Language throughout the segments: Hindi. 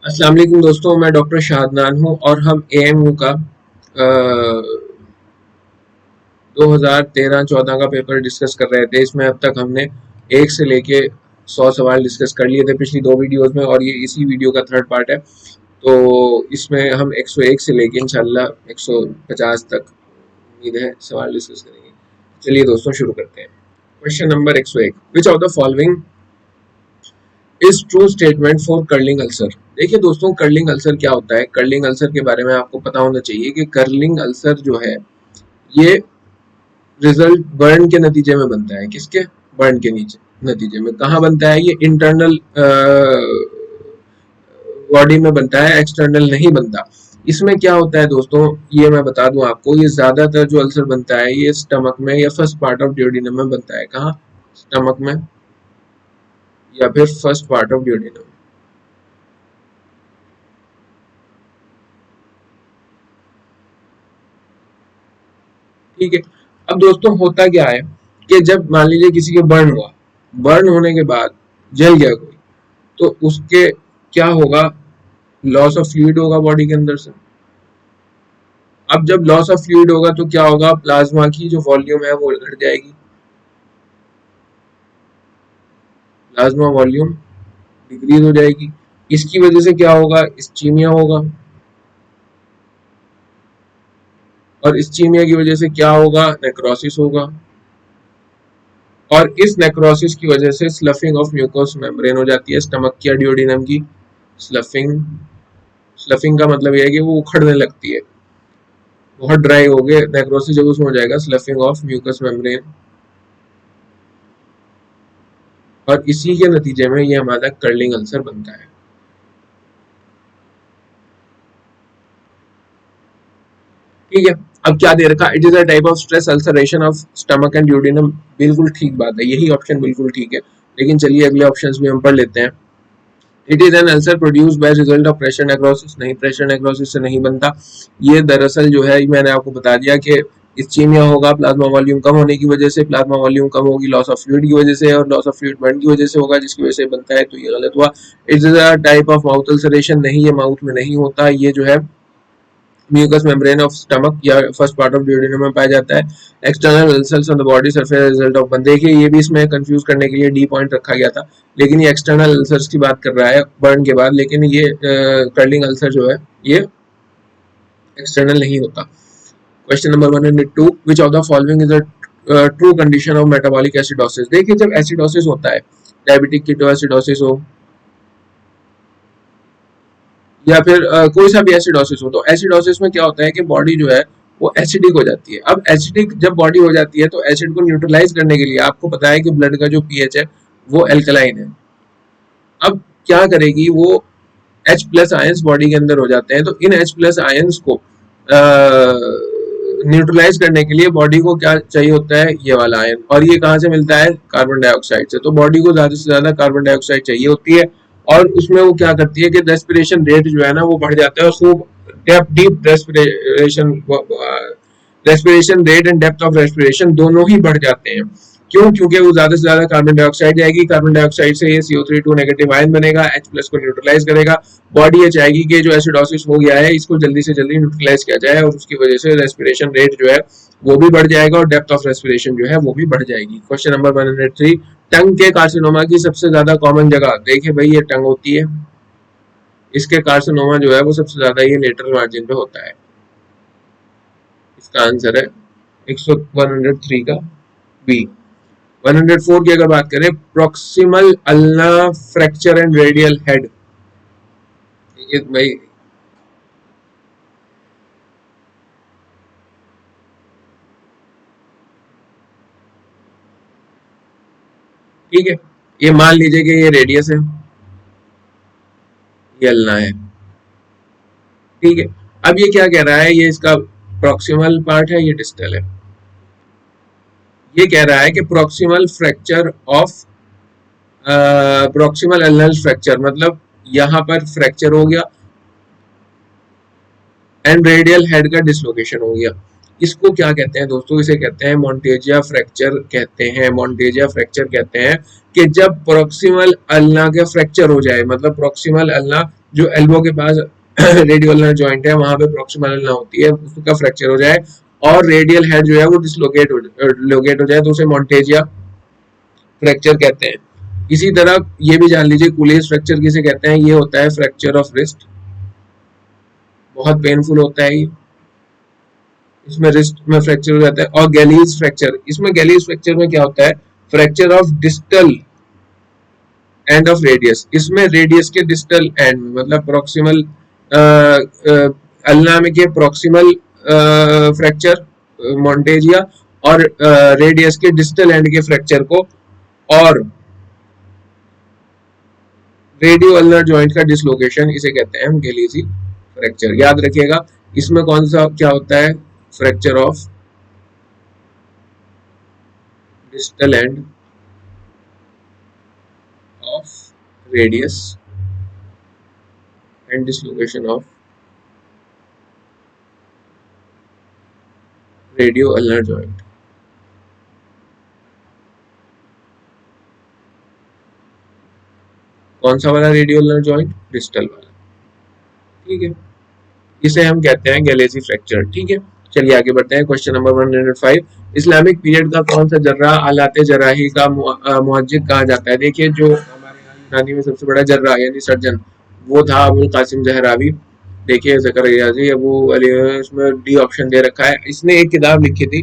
अस्सलाम वालेकुम दोस्तों, मैं डॉक्टर शाहदनान हूं और हम एएमयू का 2013-14 का पेपर डिस्कस कर रहे थे। इसमें अब तक हमने 1 से लेके 100 सवाल डिस्कस कर लिए थे पिछली 2 वीडियोस में और ये इसी वीडियो का थर्ड पार्ट है। तो इसमें हम 101 से लेके इंशाल्लाह 150 तक उम्मीद है सवाल डिस्कस करेंगे। चलिए दोस्तों शुरू करते हैं। Question number 101, which of the following is true statement for curling ulcer. देखिए दोस्तों, कर्लिंग अल्सर क्या होता है? कर्लिंग अल्सर के बारे में आपको पता होना चाहिए कि कर्लिंग अल्सर जो है ये रिजल्ट बर्न के नतीजे में बनता है। किसके? बर्न के नीचे नतीजे में। कहाँ बनता है? ये इंटरनल बॉडी में बनता है, एक्सटर्नल नहीं बनता। इसमें क्या होता है दोस्तों, ये मैं बता दूं आपको, ये ज्यादातर जो अल्सर बनता है ये स्टमक में या फर्स्ट पार्ट ऑफ ड्यूडेनम में बनता है। कहाँ? स्टमक में या फिर फर्स्ट पार्ट ऑफ ड्यूडेनम। ठीक है। अब दोस्तों होता क्या है कि जब मान लीजिए किसी के बर्न हुआ, बर्न होने के बाद जल गया कोई, तो उसके क्या होगा? लॉस ऑफ फ्लूइड होगा बॉडी के अंदर से। अब जब लॉस ऑफ फ्लूइड होगा तो क्या होगा? प्लाज्मा की जो वॉल्यूम है वो घट जाएगी, प्लाज्मा वॉल्यूम डिक्रीज हो जाएगी। इसकी वजह से क्या होगा? इस्चीमिया होगा, और इस्चीमिया की वजह से क्या होगा? नेक्रोसिस होगा, और इस नेक्रोसिस की वजह से स्लफिंग ऑफ म्यूकोस मेम्ब्रेन हो जाती है स्टमक की या ड्यूडेनम की। स्लफिंग, स्लफिंग का मतलब यह है कि वो उखड़ने लगती है, बहुत ड्राई हो गए, नेक्रोसिस जब उसमें हो जाएगा, स्लफिंग ऑफ म्यूकस मेम्ब्रेन, और इसी के नतीजे में ये हमारा कर्लिंग अल्सर बनता है। ठीक है। अब क्या दे रखा? It is a type of stress ulceration of stomach and duodenum. बिल्कुल ठीक बात है, यही ऑप्शन बिल्कुल ठीक है। लेकिन चलिए अगले ऑप्शंस भी हम पढ़ लेते हैं। It is an ulcer produce by result of pressure necrosis. नहीं, प्रेशर नेक्रोसिस से नहीं बनता। ये दरअसल जो है मैंने आपको बता दिया कि इस्चीमिया होगा प्लाज्मा वॉल्यूम कम होने की वजह से, प्लाज्मा वॉल्यूम कम होगी लॉस ऑफ फ्लूइड की वजह से, और लॉस ऑफ फ्लूइड बर्न की वजह से होगा, जिसकी वजह से बनता है। तो ये गलत हुआ। It is a type of mouth ulceration. नहीं, ये माउथ में नहीं होता, ये जो है म्यूकस मेम्ब्रेन ऑफ स्टमक या फर्स्ट पार्ट ऑफ ड्यूडेनम में पाया जाता है। External ulcers on the body surface result of burn. देखिए ये भी इसमें कंफ्यूज करने के लिए डी पॉइंट रखा गया था, लेकिन ये एक्सटर्नल अल्सर्स की बात कर रहा है बर्न के बाद, लेकिन ये कर्लिंग अल्सर जो है ये एक्सटर्नल नहीं होता। Question number 102, which of the following is a true condition of metabolic acidosis. देखिए जब एसिडोसिस होता है, डायबिटिक कीटोएसिडोसिस हो या फिर कोई सा भी एसिडोसिस हो, तो एसिडोसिस में क्या होता है कि बॉडी जो है वो एसिडिक हो जाती है। अब एसिडिक जब बॉडी हो जाती है तो एसिड को न्यूट्रलाइज करने के लिए आपको पता है कि ब्लड का जो पीएच है वो एल्कलाइन है। अब क्या करेगी वो? H प्लस आयंस बॉडी के अंदर हो जाते हैं, तो इन H प्लस आयंस को न्यूट्रलाइज करने के लिए बॉडी को क्या चाहिए होता है? ये वाला आयन। और ये कहाँ से मिलता है? कार्बन डाइऑक्साइड से। तो बॉडी को ज्यादा से ज्यादा कार्बन डाइऑक्साइड चाहिए होती है, और उसमें वो क्या करती है कि रेस्पिरेशन रेट जो है ना वो बढ़ जाता है, और खूब deep respiration, respiration rate and depth of respiration दोनों ही बढ़ जाते हैं। क्यों? क्योंकि वो ज्यादा से ज्यादा कार्बन डाइऑक्साइड जाएगी, कार्बन डाइऑक्साइड से ये CO3 नेगेटिव आयन बनेगा, H प्लस को न्यूट्रलाइज करेगा। बॉडी ये चाहेगी कि जो एसिडोसिस हो गया है इसको जल्दी से जल्दी न्यूट्रलाइज किया जाए, और उसकी वजह से रेस्पिरेशन रेट जो है वो भी बढ़ जाएगा, और डेप्थ ऑफ रेस्पिरेशन जो है वो भी बढ़ जाएगी। क्वेश्चन नंबर 103, टंग के कार्सिनोमा की सबसे ज्यादा कॉमन जगह। देखिए भाई, ये टंग होती है, इसके कार्सिनोमा जो है वो सबसे ज्यादा ये लेटरल मार्जिन पे होता है। इसका आंसर है 103 का बी। 104 की अगर बात करें, proximal ulna fracture and radial head. ये भाई ठीक है, ये मान लीजिए कि ये रेडियस है, ये अल्ना है। ठीक है। अब ये क्या कह रहा है? ये इसका प्रोक्सिमल पार्ट है, ये डिस्टल है। ये कह रहा है कि proximal fracture of proximal ulnar fracture, मतलब यहां पर फ्रैक्चर हो गया एंड रेडियल हेड का डिसलोकेशन हो गया। इसको क्या कहते हैं दोस्तों? इसे कहते हैं मोन्टेजिया फ्रैक्चर कहते हैं, मोन्टेजिया फ्रैक्चर कहते हैं। कि जब प्रोक्सिमल अल्ना के फ्रैक्चर हो जाए, मतलब प्रोक्सिमल अल्ना जो एल्बो के पास रेडियो अल्ना जॉइंट है वहां पे प्रोक्सिमल अल्ना होती है, उसका फ्रैक्चर हो जाए और रेडियल हेड जो है वो डिसलोकेट हो जाए तो उसे मॉन्टेजिया फ्रैक्चर कहते हैं। इसी तरह ये भी जान लीजिए कुलेज फ्रैक्चर किसे कहते हैं, ये होता है फ्रैक्चर ऑफ रिस्ट, बहुत पेनफुल होता है ये, इसमें रिस्ट में फ्रैक्चर हो जाता है। और गैलीज फ्रैक्चर, इसमें गैलीज फ्रैक्चर में क्या होता है, fracture of distal end of radius, इसमें रेडियस के डिस्टल एंड मतलब प्रोक्सिमल अल्ना में के प्रोक्सिमल फ्रैक्चर मॉन्टेजिया और रेडियस के डिस्टल एंड के फ्रैक्चर को, और रेडियो अल्नर जॉइंट का डिसलोकेशन, इसे कहते हैं हम गैलीजी फ्रैक्चर। याद रखिएगा इसमें कौन सा क्या होता है, fracture of distal end of radius and dislocation of radio ulnar joint. कौन सा वाला रेडियो अल्नर जॉइंट, डिस्टल वाला, ठीक है, इसे हम कहते हैं गैलेजी फ्रैक्चर। ठीक है, चलिए आगे बढ़ते हैं। क्वेश्चन नंबर 105, इस्लामिक पीरियड का कौन सा जर्रा आलाते जराही का मुहज्जिक कहा जाता है। देखिए जो हमारे यहाँ यूनानी में सबसे बड़ा जर्रा यानी सर्जन वो था अबुल कासिम जहरावी। देखिए ज़करिया जी अबू अली, इसमें डी ऑप्शन दे रखा है। इसने एक किताब लिखी थी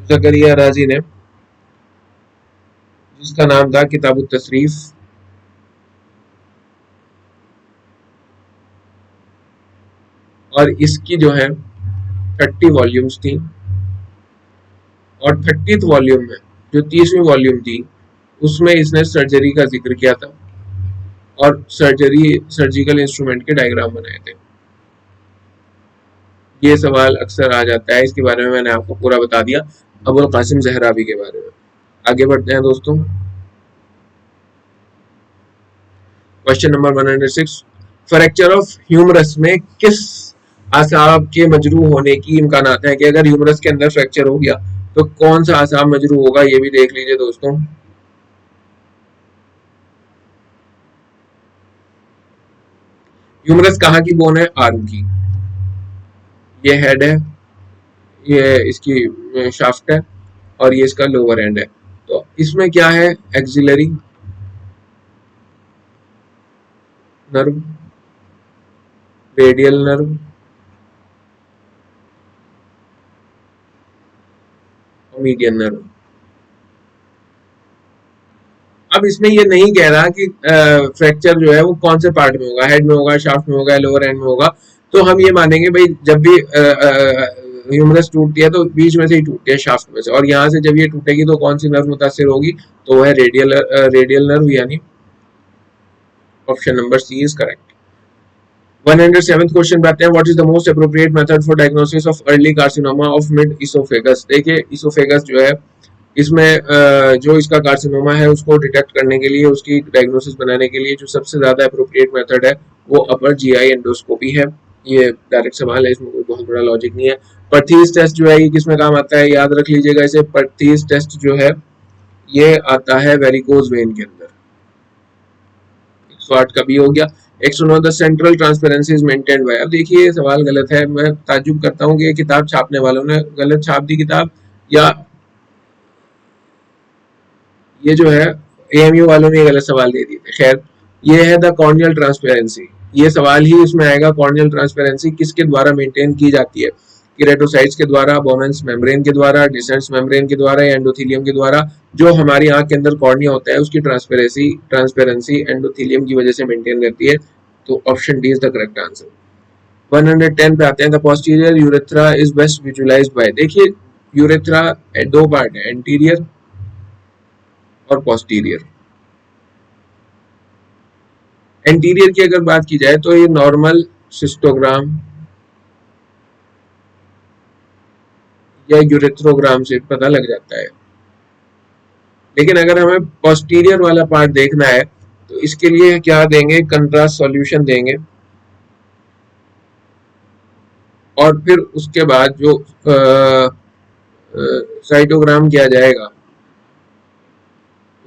ज़करिया राजी ने, जिसका नाम था किताबुत तसरीफ, और इसकी जो है 30 वॉल्यूम्स थी, और 30th वॉल्यूम में जो 30वीं वॉल्यूम थी उसमें इसने सर्जरी का जिक्र किया था और सर्जिकल इंस्ट्रूमेंट के डायग्राम बनाए थे। ये सवाल अक्सर आ जाता है, इसके बारे में मैंने आपको पूरा बता दिया अबुल कासिम जहरावी के बारे में। आगे बढ़ते हैं दोस्तों। Question number 106, fracture of humerus में किस आसाब के मजरू होने की इम्कानात है, कि अगर ह्यूमरस के अंदर फ्रैक्चर हो गया तो कौन सा आसाब मजरू होगा, ये भी देख लीजिए दोस्तों। ह्यूमरस कहाँ की बोन है, आर्म की, ये हेड है, ये इसकी शाफ्ट है और ये इसका लोअर एंड है। तो इसमें क्या है, एक्सिलरी नर्व, रेडियल नर्व और मीडियन नर्व। अब इसमें ये नहीं कह रहा कि फ्रैक्चर जो है वो कौन से पार्ट में होगा, हेड में होगा, शाफ्ट में होगा, लोअर एंड में होगा। तो हम ये मानेंगे भाई जब भी ह्यूमरस टूटती है तो बीच में से ही टूटती है, शाफ्ट में से, और यहाँ से जब ये टूटेगी तो कौन सी नर्व मुतासिर होगी, तो वो है रेडियल नर्व, यानी option number C is correct. 107th question पे आते हैं, what is the most appropriate method for diagnosis of early carcinoma of mid oesophagus. देखिए इसोफेगस जो है इसमें जो इसका कार्सिनोमा है उसको डिटेक्ट करने के लिए, उसकी डायग्नोसिस बनाने के लिए जो सबसे ज्यादा अप्रोप्रिएट मेथड है वो अपर जीआई एंडोस्कोपी है। ये डायरेक्ट सवाल है, इसमें कोई बहुत बड़ा लॉजिक नहीं है। परथीज टेस्ट जो है ये किसमें काम आता है, याद रख लीजिएगा इसे। परथीज टेस्ट जो है ये आता है वेरिकोज वेन के अंदर। 108 का भी हो गया। 109 the central transparency is maintained by. अब देखिए ये सवाल गलत है, मैं ताज्जुब करता हूँ कि ये किताब छापने वालों ने गलत छाप दी किताब, या ये जो है एएमयू वालों ने गलत सवाल दे दिए थे। खैर ये है द कॉर्नियल ट्रांसपेरेंसी, ये सवाल ही इसमें आएगा। कॉर्नियल ट्रांसपेरेंसी किसके द्वारा मेंटेन की जाती है, केराटोसाइट्स के द्वारा, बोमेंस मेम्ब्रेन के द्वारा, डिसेंस मेम्ब्रेन के द्वारा या एंडोथेलियम के द्वारा। जो हमारी आंख के अंदर कॉर्निया होता है उसकी ट्रांसपेरेंसी एंडोथेलियम की वजह से मेंटेन रहती है। तो option D is the correct answer. 110 पे आते हैं, the posterior urethra is best visualised by. देखिए यूरेथ्रा दो पार्ट है, एंटीरियर और पोस्टीरियर। एंटीरियर की अगर बात की जाए तो ये नॉर्मल सिस्टोग्राम या यूरेथ्रोग्राम से पता लग जाता है, लेकिन अगर हमें पोस्टीरियर वाला पार्ट देखना है तो इसके लिए क्या देंगे, कंट्रास्ट सॉल्यूशन देंगे, और फिर उसके बाद जो साइटोग्राम किया जाएगा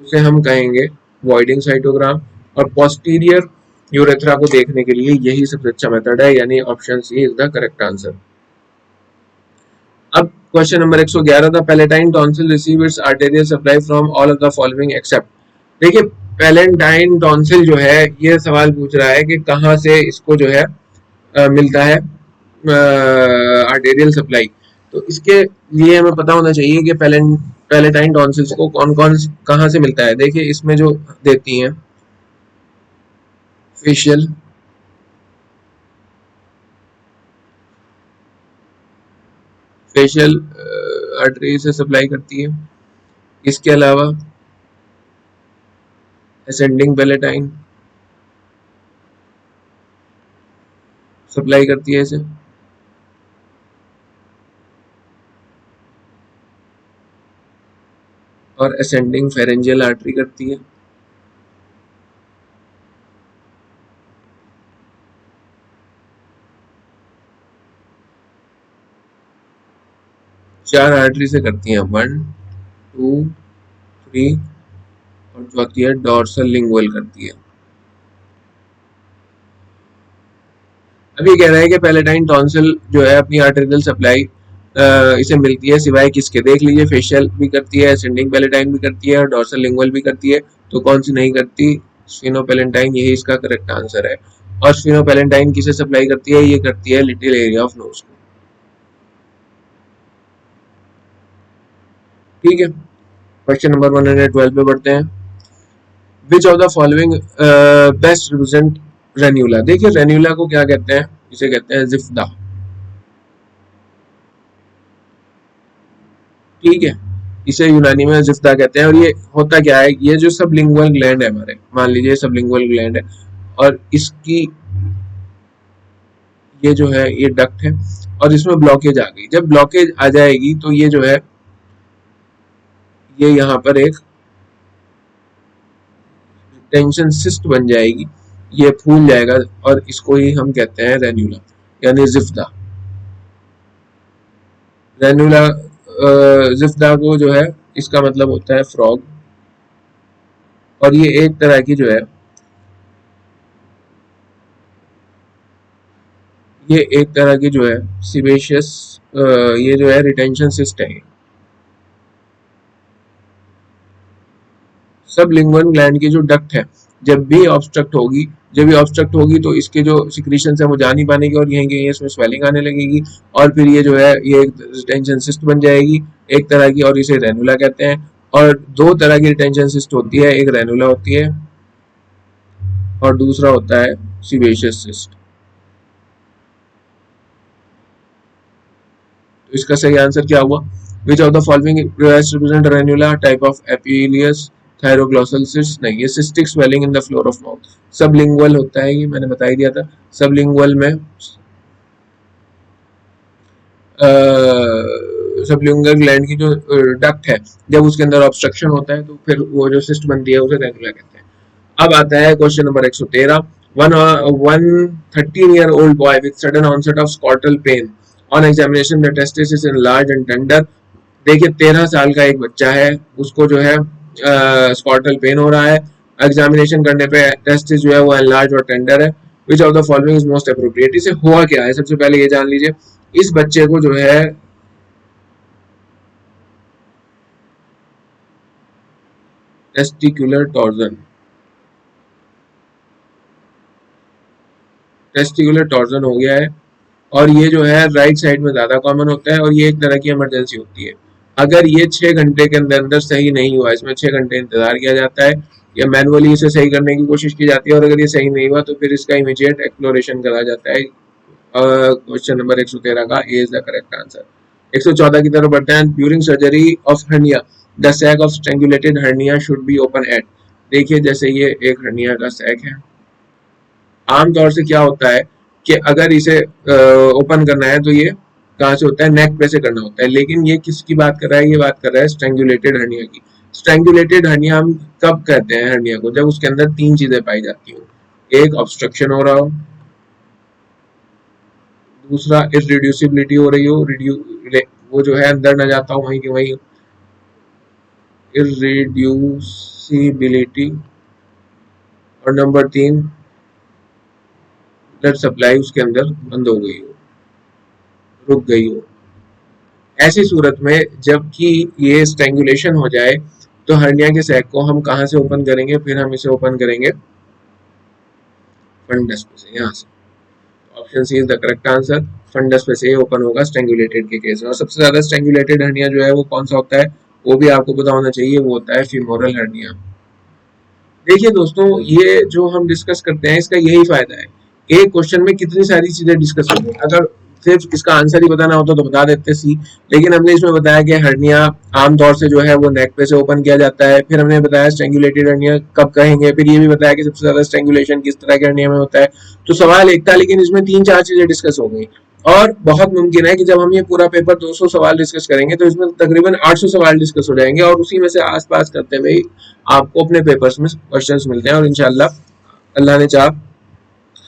उसे हम कहेंगे वॉइडिंग साइटोग्राम। और पोस्टीरियर यूरेथ्रा को देखने के लिए यही सबसे अच्छा मेथड है, यानी option C is the correct answer. अब क्वेश्चन नंबर 111 था, palatine tonsil receive its arterial supply from all of the following except. देखिए पैलेटाइन टॉन्सिल जो है ये सवाल पूछ रहा है कि कहाँ से इसको जो है मिलता है आर्टेरियल सप्लाई। तो इसके लिए हमें पता होना चाहिए कि पैलेटाइन टॉन्सिल्स को कौन कौन कहाँ से मिलता है। देखिए इसमें जो देती हैं फेशियल, फेशियल आर्टरी से सप्लाई करती है। इसके अलावा असेंडिंग पैलेटाइन सप्लाई करती है इसे। और असेंडिंग फेरेंजियल आर्टरी करती है। चार आर्टरी से करती हैं, 1 2 3, और चौथी है डॉर्सल लिंगुअल करती है। अभी कह रहा है कि पैलेटाइन टॉन्सिल जो है अपनी आर्टेरियल सप्लाई इसे मिलती है सिवाय किसके। देख लीजिए फेशियल भी करती है, असेंडिंग पैलेटाइन भी करती है और डॉर्सल लिंगुअल भी करती है। तो कौन सी नहीं करती? स्फिनोपेलेटाइन, यही इसका करेक्ट आंसर है। और स्फिनोपेलेटाइन किसे सप्लाई करती है? ये करती है लिटिल एरिया ऑफ नोज को। ठीक है, क्वेश्चन नंबर 112 पे बढ़ते हैं। Which of the following best represent ranula. देखिए रेन्यूला को क्या कहते हैं? इसे कहते हैं जिफ्दा। ठीक है, इसे यूनानी में जिफ्दा कहते हैं। और ये होता क्या है, ये जो सबलिंगुअल ग्लैंड है हमारे, मान लीजिए सबलिंगुअल ग्लैंड है और इसकी ये जो है ये डक्ट है और इसमें ब्लॉकेज आ गई। जब ब्लॉकेज आ जाएगी तो ये जो है ये यहाँ पर एक टेंशन सिस्ट बन जाएगी, ये फूल जाएगा और इसको ही हम कहते हैं रेन्यूला यानी जिफ्दा। रेन्यूला जिफ्दा को जो है इसका मतलब होता है फ्रॉग। और ये एक तरह की जो है ये एक तरह की जो है सिबेशियस ये जो है रिटेंशन सिस्ट है। सबलिंगुअल ग्लैंड की जो डक्ट है जब भी ऑब्स्ट्रक्ट होगी तो इसके जो सिक्रीशन है वो जा नहीं पानेगी और यहीं कहीं इसमें स्वेलिंग आने लगेगी और फिर ये जो है ये एक रिटेंशन सिस्ट बन जाएगी एक तरह की, और इसे रेनुला कहते हैं। और दो तरह की रिटेंशन सिस्ट होती है, एक रेनुला होती है और दूसरा होता है सीबेशियस सिस्ट। तो इसका सही आंसर क्या हुआ? Which of the following represent ranula type of epulis thyroglossal cyst? नहीं, ये cystic swelling in the floor of mouth. Sublingual होता है, ये मैंने बता ही दिया था। सबलिंगुअल में सबलिंगुअल ग्लैंड की जो डक्ट है जब उसके अंदर ऑब्स्ट्रक्शन होता है तो फिर वो जो सिस्ट बनती है उसे रेनुला कहते हैं। अब आता है question number 113। One 13-year-old boy with sudden onset of scrotal pain. On examination, the testis is enlarged and tender. देखिए 13 साल का एक बच्चा है, उसको जो है स्कॉटल पेन हो रहा है। एग्जामिनेशन करने पे टेस्टिस जो है वो एनलार्ज और टेंडर है। विच of the following is most appropriate? इसे हुआ क्या है सबसे पहले ये जान लीजिए। इस बच्चे को जो है टेस्टिकुलर टॉर्जन हो गया है और ये जो है राइट साइड में ज्यादा कॉमन होता है और ये एक तरह की इमरजेंसी होती है। अगर ये 6 घंटे के अंदर अंदर सही नहीं हुआ, इसमें 6 घंटे इंतजार किया जाता है या मैनुअली इसे सही करने की कोशिश की जाती है और अगर ये सही नहीं हुआ तो फिर इसका इमीडिएट एक्सप्लोरेशन करा जाता है। क्वेश्चन नंबर 113 का A is the correct answer. 114 की तरफ बढ़ते हैं। During surgery of hernia the sac of strangulated hernia should be open at. देखिए जैसे ये एक हर्निया का सैक है, आमतौर से क्या होता है कि अगर इसे ओपन करना है तो ये कहाँ से होता है? नेक पे से करना होता है। लेकिन ये किसकी बात कर रहा है? ये बात कर रहा है स्ट्रेंगुलेटेड हर्निया की। स्ट्रेंगुलेटेड हर्निया हम कब कहते हैं हर्निया को? जब उसके अंदर 3 चीजें पाई जाती हो, एक ऑब्स्ट्रक्शन हो रहा हो, दूसरा इरिड्यूसिबिलिटी हो रही हो, वो जो है अंदर न जाता हो वहीं के वहीं, इरिड्यूसिबिलिटी इनएक्सेसिबिलिटी, और नंबर 3 ब्लड सप्लाई उसके अंदर बंद हो गई हो, रुक गई हो। ऐसी सूरत में जबकि ये स्ट्रैंगुलेशन हो जाए तो हर्निया के सैक को हम कहाँ से ओपन करेंगे? फिर हम इसे ओपन करेंगे फंडस पे से, यहाँ से। Option C is the correct answer. Fundus पे से ये ओपन होगा स्ट्रैंगुलेटेड के केस में। और सबसे ज्यादा स्ट्रैंगुलेटेड हर्निया जो है वो कौन सा होता है, वो भी आपको पता होना चाहिए, वो होता है फीमोरल हर्निया। देखिए दोस्तों, ये जो हम डिस्कस करते हैं इसका यही फायदा है, एक क्वेश्चन में कितनी सारी चीजें डिस्कस होंगी। अगर सिर्फ इसका आंसर ही बताना होता तो बता देते सी, लेकिन हमने इसमें बताया कि हर्निया आमतौर से जो है वो नेक पे से ओपन किया जाता है, फिर हमने बताया स्ट्रैंगुलेटेड हर्निया कब कहेंगे, फिर ये भी बताया कि सबसे ज्यादा स्ट्रैंगुलेशन किस तरह के हर्निया में होता है। तो सवाल एक था, लेकिन इसमें 3-4 चीजें डिस्कस हो गई। और बहुत मुमकिन है कि जब हम ये पूरा पेपर 200 सवाल डिस्कस करेंगे तो इसमें तकरीबन 800 सवाल डिस्कस हो जाएंगे, और उसी में से आस पास करते हुए आपको अपने पेपर्स में क्वेश्चंस मिलते हैं, और इंशाल्लाह अल्लाह ने चाहा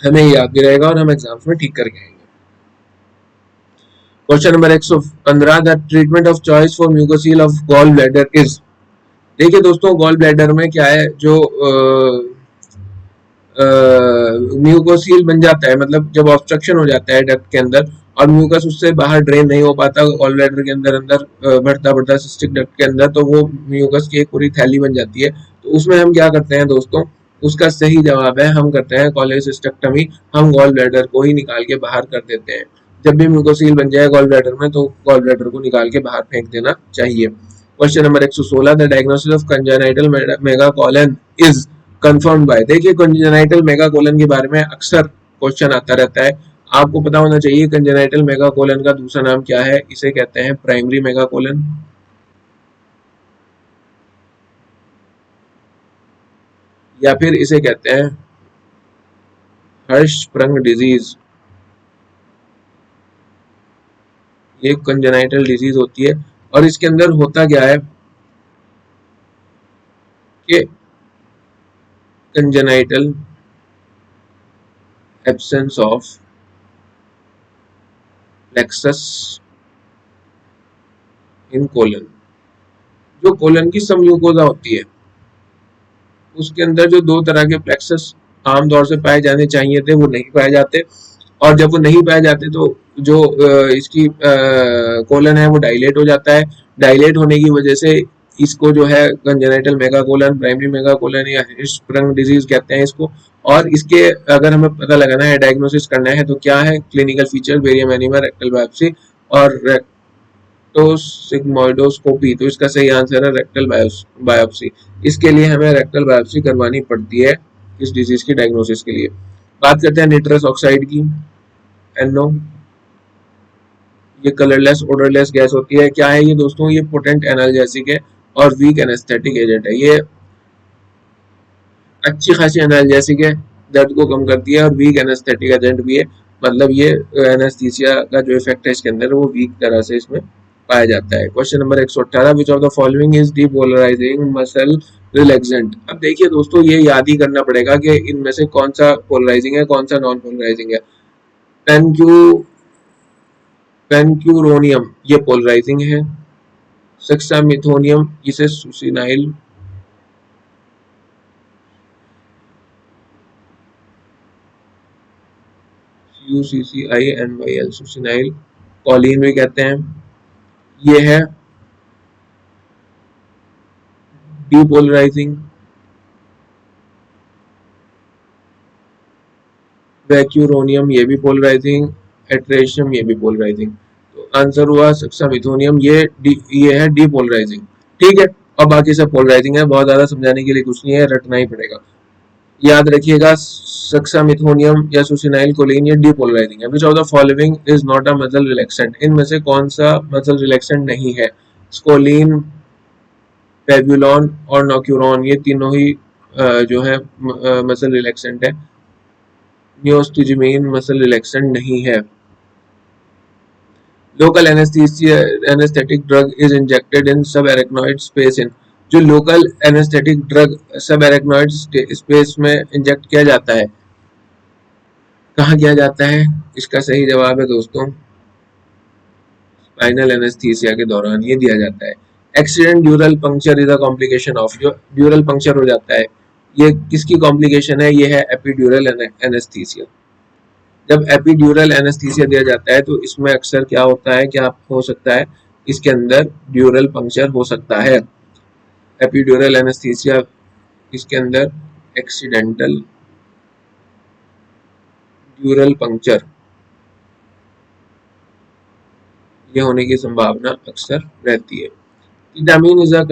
हमें याद भी रहेगा और हम एग्जाम्स में ठीक करके आएंगे। Question number 115, the treatment of choice for mucocele of gall bladder is. देखिए दोस्तों, गॉल ब्लैडर में क्या है, जो म्यूकोसील बन जाता है, मतलब जब ऑब्स्ट्रक्शन हो जाता है डक्ट के अंदर और म्यूकस उससे बाहर ड्रेन नहीं हो पाता गॉल ब्लैडर के अंदर अंदर बढ़ता बढ़ता सिस्टिक डक्ट के अंदर, तो वो म्यूकस की एक पूरी थैली बन जाती है। तो उसमें हम क्या करते हैं दोस्तों, उसका सही जवाब है हम करते हैं कोलेसिस्टेक्टमी। हम गॉल ब्लैडर को ही निकाल के बाहर कर देते हैं। जब भी म्यूकोसील बन जाए गॉल ब्लैडर में तो गॉल ब्लैडर को निकाल के बाहर फेंक देना चाहिए। Question number 116, the diagnosis of congenital megacolon is confirm by. देखिए, कंजेनाइटल मेगाकोलन के बारे में अक्सर क्वेश्चन आता रहता है, आपको पता होना चाहिए कंजेनाइटल मेगाकोलन का दूसरा नाम क्या है। इसे कहते हैं प्राइमरी मेगाकोलन, या फिर इसे कहते हैं हर्षस्प्रंग डिजीज। ये कंजेनाइटल डिजीज होती है, और इसके अंदर होता क्या है कि congenital absence of plexus in colon. जो कोलन की समम्यूकोजा होती है उसके अंदर जो दो तरह के प्लेक्सस आमतौर से पाए जाने चाहिए थे वो नहीं पाए जाते, और जब वो नहीं पाए जाते तो जो इसकी कोलन है वो डायलेट हो जाता है। डायलेट होने की वजह से इसको जो है कंजेनिटल मेगाकोलन, प्राइमरी मेगाकोलन या स्प्रंग डिजीज कहते हैं इसको। और इसके अगर हमें पता लगाना है, डायग्नोसिस करना है, तो क्या है clinical feature, barium enema, rectal biopsy और रेक्टोसिग्मोइडोस्कोपी। तो इसका सही आंसर है रेक्टल बायोप्सी। इसके लिए हमें रेक्टल बायोप्सी करवानी पड़ती है इस डिजीज की डायग्नोसिस के लिए। बात करते हैं निट्रस ऑक्साइड की, NO। ये कलरलेस ओडरलेस गैस होती है। क्या है ये दोस्तों? ये पोटेंट एनाल्जेसिक है और वीक एनेस्थेटिक एजेंट है। ये अच्छी खासी एनाल्जेसिक है, दर्द को कम करती है, और वीक एनेस्थेटिक एजेंट भी है। मतलब ये एनेस्थीसिया का जो इफेक्ट है इसके अंदर वो वीक तरह से इसमें पाया जाता है। Question number 118, which of the following is depolarising muscle relaxant. अब देखिए दोस्तों, ये याद ही करना पड़ेगा कि इनमें से कौन सा पोलराइजिंग है, कौन सा नॉन पोलराइजिंग है। पेनक्यूरोनियम ये पोलराइजिंग है। सेक्सामिथोनियम इसे सुसिनाइल, UCCINYL सुसिनाइल कॉलिन भी कहते हैं। ये है डीपोलराइजिंग। वैक्यूरोनियम ये भी पोलराइजिंग, एट्रेशियम ये भी पोलराइजिंग। तो आंसर हुआ सेक्सामिथोनियम, ये है डीपोलराइजिंग। ठीक है, और बाकी सब पोलराइजिंग है। बहुत ज्यादा समझाने के लिए कुछ नहीं है, रटना ही पड़ेगा। याद रखिएगा, सेक्सामिथोनियम या सुसिनाइल कोलिन ये डीपोलराइजिंग है। विच of the following is not a muscle relaxant. इनमें से कौन सा मसल रिलैक्सेंट नहीं है? स्कोलिन, पेब्यूलॉन और नोक्यूरॉन ये तीनों ही जो है मसल रिलैक्सेंट है। नियोस्टिजमीन मसल रिलैक्सेंट नहीं है। Local anaesthetic drug is injected इन सब एरेक्नॉइड स्पेस इन। जो लोकल एनेस्थेटिक ड्रग सब एरेक्नॉइड स्पेस में इंजेक्ट किया जाता है, कहाँ किया जाता है? इसका सही जवाब है दोस्तों स्पाइनल एनेस्थीसिया के दौरान ये दिया जाता है। Accident ड्यूरल puncture is a complication of, जो ड्यूरल पंक्चर हो जाता है ये किसकी कॉम्प्लिकेशन है, ये है एपिड्यूरल एनेस्थीसिया। जब एपिड्यूरल एनेस्थीसिया दिया जाता है तो इसमें अक्सर क्या होता है, क्या हो सकता है, इसके अंदर ड्यूरल पंक्चर हो सकता है। एपिड्यूरल एनेस्थीसिया इसके अंदर एक्सीडेंटल ड्यूरल पंक्चर ये होने की संभावना अक्सर रहती है। कीटामीन इज अ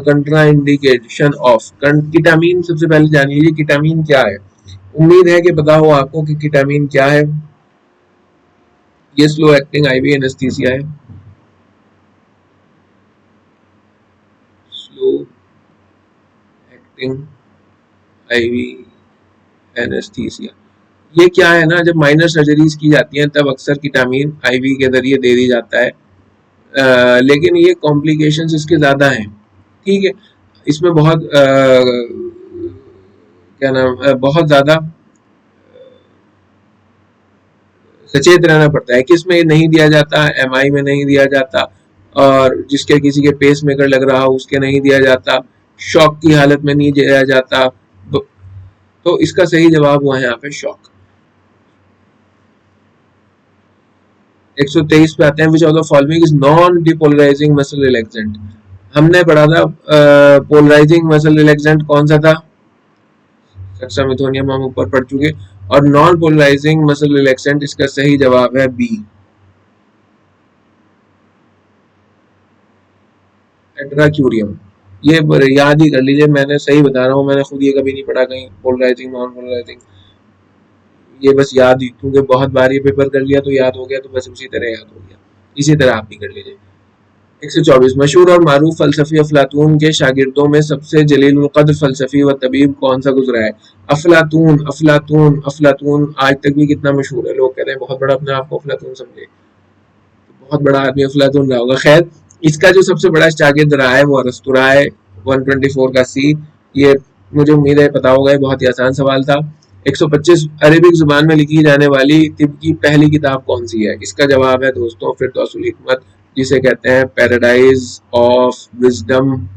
कंट्राइंडिकेशन ऑफ, कीटामीन सबसे पहले जान लीजिए कीटामीन क्या है। उम्मीद है कि पता हो आपको कि कीटामीन क्या है। ये स्लो एक्टिंग आईवी एनेस्थीसिया है, स्लो एक्टिंग आईवी एनेस्थीसिया। ये क्या है ना, जब माइनर सर्जरीज की जाती हैं तब अक्सर कीटामीन आईवी के जरिए दे दी जाता है, लेकिन ये कॉम्प्लिकेशंस इसके ज़्यादा हैं। ठीक है, इसमें बहुत क्या नाम, बहुत ज़्यादा सचेत रहना पड़ता है कि इसमें नहीं दिया जाता, एमआई में नहीं दिया जाता, और जिसके किसी के पेस मेकर लग रहा हो उसके नहीं दिया जाता, शॉक की हालत में नहीं दिया जाता। तो इसका सही जवाब हुआ है यहाँ पे शॉक। 123 पे आते हैं, which of the following is non depolarising muscle relaxant. हमने पढ़ा था पोलराइजिंग मसल रिलैक्सेंट कौन सा था, सक्सामिथोनियम हम ऊपर पढ़ चुके, और नॉन पोलराइजिंग मसल रिलैक्सेंट इसका सही जवाब है बी, एट्राक्यूरियम। ये याद ही कर लीजिए, मैंने सही बता रहा हूँ, मैंने खुद ये कभी नहीं पढ़ा कहीं पोलराइजिंग नॉन पोलराइजिंग, ये बस याद ही, क्योंकि बहुत बार ये पेपर कर लिया तो याद हो गया, तो बस उसी तरह याद हो गया। इसी तरह आप भी कर लीजिए। 124 मशहूर और मारूफ फलसफी अफलातून के शागिर्दों में सबसे जलील कद्र फलसफी व तबीब कौन सा गुजरा है। अफलातून अफलातून अफलातून आज तक भी कितना मशहूर है, लोग कहते हैं बहुत बड़ा अपने आप को अफलातून समझे, बहुत बड़ा आदमी अफलातून रहा होगा। खैर, इसका जो सबसे बड़ा शागिर्द रहा है वो अरस्तु रहा है। 124 का सी, ये मुझे उम्मीद है पता होगा, बहुत ही आसान सवाल था। 125 अरेबिक जुबान में लिखी जाने वाली तिब की पहली किताब कौन सी है। इसका जवाब है दोस्तों फिरदौसुल हिकमत, जिसे कहते हैं पैराडाइज ऑफ विजडम।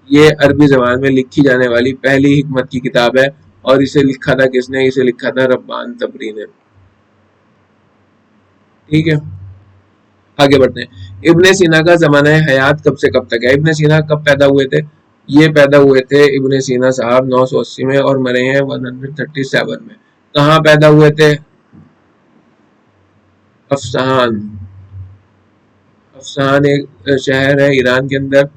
ये अरबी जबान में लिखी जाने वाली पहली हिकमत की किताब है, और इसे लिखा था किसने, इसे लिखा था रब्बान तबरी ने। ठीक है, आगे बढ़ते हैं। इब्ने सीना का जमाना हयात कब से कब तक है। इब्ने सीना कब पैदा हुए थे, ये पैदा हुए थे इब्ने सीना साहब 980 में और मरे हैं 137 में। कहाँ पैदा हुए थे, अफसान। अफसान एक शहर है ईरान के अंदर।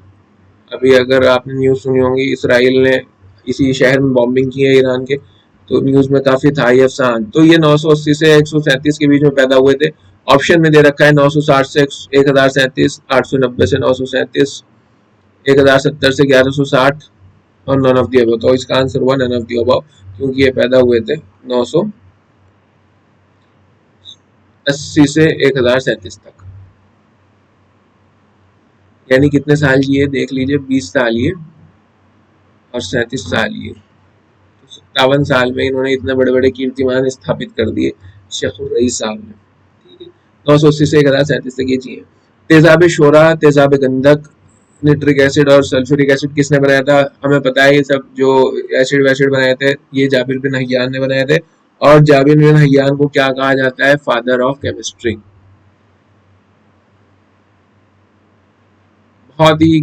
अभी अगर आपने न्यूज़ सुनी होंगी, इसराइल ने इसी शहर में बॉम्बिंग की है ईरान के, तो न्यूज़ में काफ़ी था ये अफसान। तो ये 980 से 137 के बीच में पैदा हुए थे। ऑप्शन में दे रखा है 960 से 1037, 890 से 937, 1070 से 1160 और नन ऑफ द अबव। तो इसका आंसर हुआ नन ऑफ द अबव, क्योंकि ये पैदा हुए थे 980 से 1037 तक। यानी कितने साल जिए देख लीजिए, 20 साल ये और 37 साल ये, 57 साल में इन्होंने इतने बड़े बड़े कीर्तिमान स्थापित कर दिए शेखुर रईस साहब ने। ठीक है, 980 से 1037 तक ये जिए। तेजाब शोरा, तेजाब गंधक, निट्रिक एसिड और सल्फ्यूरिक एसिड किसने बनाया था। हमें पता है ये सब जो एसिड वैसिड बनाए थे ये जाबिर बिन हय्यान ने बनाए थे, और जाबिर बिन हय्यान को क्या कहा जाता है, फादर ऑफ केमिस्ट्री। बहुत ही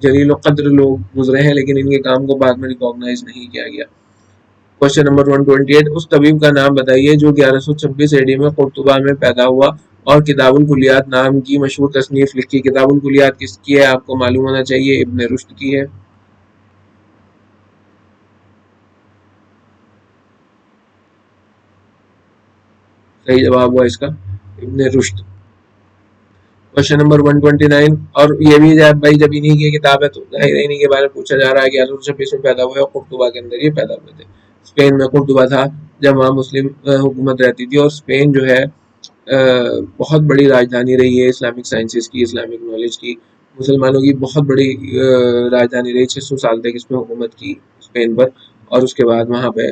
जलील कद्र लोग गुजरे हैं, लेकिन इनके काम को बाद में रिकॉग्नाइज नहीं किया गया। क्वेश्चन नंबर 128, उस तबीब का नाम बताइए जो 1126 एडी में कुर्तुबा में पैदा हुआ और किताबुल कुलियात नाम की मशहूर तसनीफ लिखी। किताबुल कुलियात किसकी है, आपको मालूम होना चाहिए, इब्ने रुश्द की है। सही जवाब हुआ इसका इब्ने रुश्द। क्वेश्चन नंबर 129, और ये भी भाई जब इन्हीं की किताब है तो इन्हीं के बारे में पूछा जा रहा है। 1126 में पैदा हुए और कुर्तुबा के अंदर ये पैदा हुए थे। स्पेन में कुर्तुबा था जब वहाँ मुस्लिम हुकूमत रहती थी, और स्पेन जो है बहुत बड़ी राजधानी रही है इस्लामिक साइंसेस की, इस्लामिक नॉलेज की। मुसलमानों की बहुत बड़ी राजधानी रही, 600 साल तक इसमें हुकूमत की स्पेन पर, और उसके बाद वहाँ पे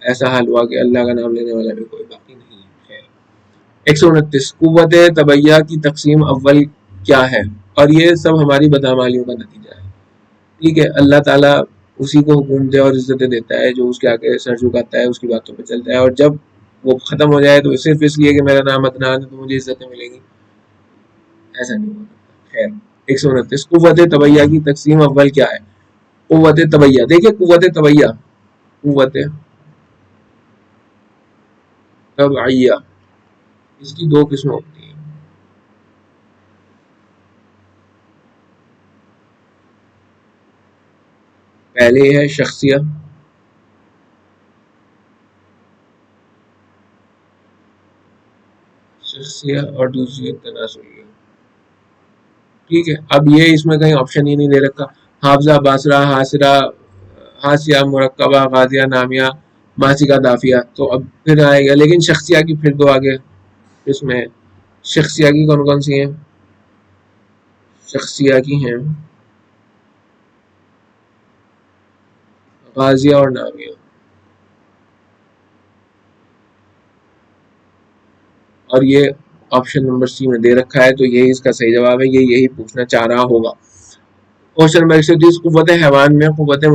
ऐसा हाल हुआ कि अल्लाह का नाम लेने वाला भी कोई बाकी नहीं है। 129, कुव्वत तबैया की तकसीम अव्वल क्या है। और ये सब हमारी बदअमालियों का नतीजा है। ठीक है, अल्लाह ताला उसी को हुकूम दे और इज्जतें देता है जो उसके आगे सर झुकाता है, उसकी बातों पे चलता है, और जब वो खत्म हो जाए तो सिर्फ इसलिए कि मेरा नाम अदनान है तो मुझे इज्जतें मिलेंगी, ऐसा नहीं हो सकता। खैर, 129 कुव्वत तबैया की तकसीम अव्वल क्या है? कुव्वत तबैया, देखिए कुव्वत तबैया, कुव्वत तबैया, इसकी दो किस्में होती हैं। पहले है शख्सिया, शख्सिया, और दूसरी है तनासुलिया। ठीक है, अब ये इसमें कहीं ऑप्शन ही नहीं दे रखा। हाफजा, बासरा, हासिरा, हासिया, मुरक्कबा, गाजिया, नामिया, मासिका, दाफिया, तो अब फिर आएगा, लेकिन शख्सिया की फिर दो आगे इसमें। शख्सिया की कौन कौन सी हैं? शख्सिया की हैं गाजिया और नामिया, और ये ऑप्शन नंबर सी में दे रखा है, तो यही इसका सही जवाब है, ये यही पूछना चाह रहा होगा। क्वेश्चन नंबर 130, कुव्वत हैवान में कुव्वत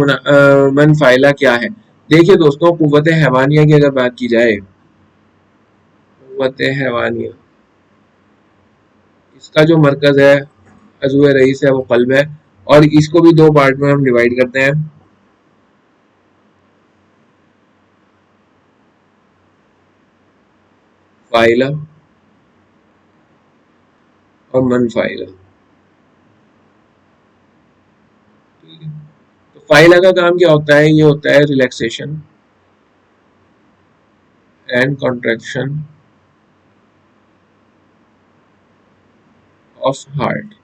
मनफाइला क्या है? देखिए दोस्तों, कुव्वत हैवानिया की अगर बात की जाए, कुव्वत हैवानिया, इसका जो मरकज है अज़ुए रईस है, वो कल्ब है, और इसको भी दो पार्ट में हम डिवाइड करते हैं, फाइला और मनफाइला। ठीक है, तो फाइला का काम क्या होता है? ये होता है relaxation and contraction of heart.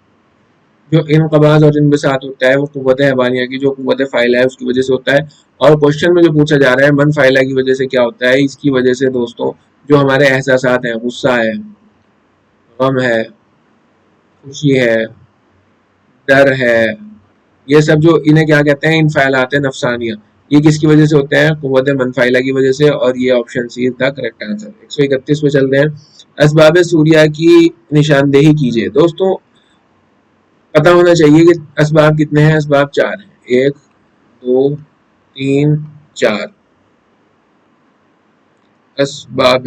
जो इनकबाज और इनबिसात होता है वो कुव्वत हैवानिया की जो कुव्वत फाइला है उसकी वजह से होता है। और क्वेश्चन में जो पूछा जा रहा है मन फाइला की वजह से क्या होता है, इसकी वजह से दोस्तों जो हमारे एहसासात हैं, गुस्सा है, गम है, खुशी है, डर है, ये सब जो इन्हें क्या कहते हैं, इनफाइलात नफसानिया, ये किसकी वजह से होते हैं? कुव्वत मनफाइला की वजह से, और ये option C is the correct answer. 131 पे चलते हैं, असबाब सूर्या की निशानदेही कीजिए। दोस्तों पता होना चाहिए कि असबाब कितने हैं? असबाब चार हैं, एक, दो, तीन, चार। असबाब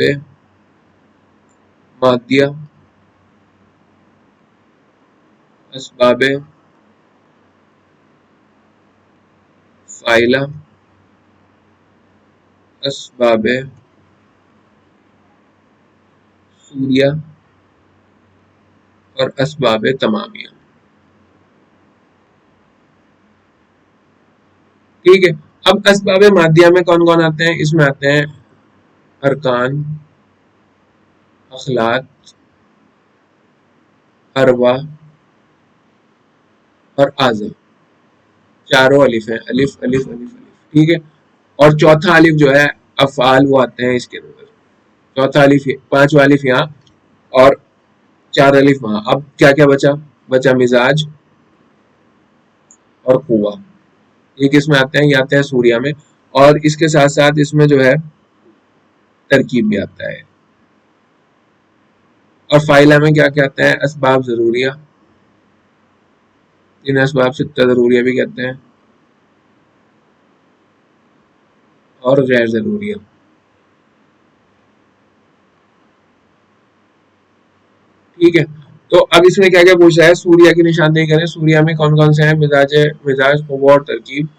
मादिया, असबाब फाइला, असबाब सूर्या, और असबाब तमामिया। ठीक है, अब असबाब मादिया में कौन कौन आते हैं? इसमें आते हैं अरकान, अखलाक, अरवा और आज़म। चारों अलिफ हैं, अलिफ अलिफ अलिफ अलिफ। ठीक है, और चौथा अलिफ जो है अफ़आल, वो आते हैं इसके अंदर। चौथा अलिफ, पांचवा अलिफ यहाँ, और चार अलिफ वहां। अब क्या क्या बचा? बचा मिजाज और कुआ। ये किस में आते हैं? ये आते हैं सूर्या में, और इसके साथ साथ इसमें जो है तरकीब भी आता है। और फाइला में क्या क्या आता है? असबाब जरूरिया, इन असबाब से जरूरिया भी कहते हैं, और गैर जरूरिया। ठीक है, तो अब इसमें क्या क्या पूछ रहा है? सूर्या की निशानदेही करें। सूर्या में कौन कौन से हैं? मिजाज, मिजाज, कुव्वा और तरकीब।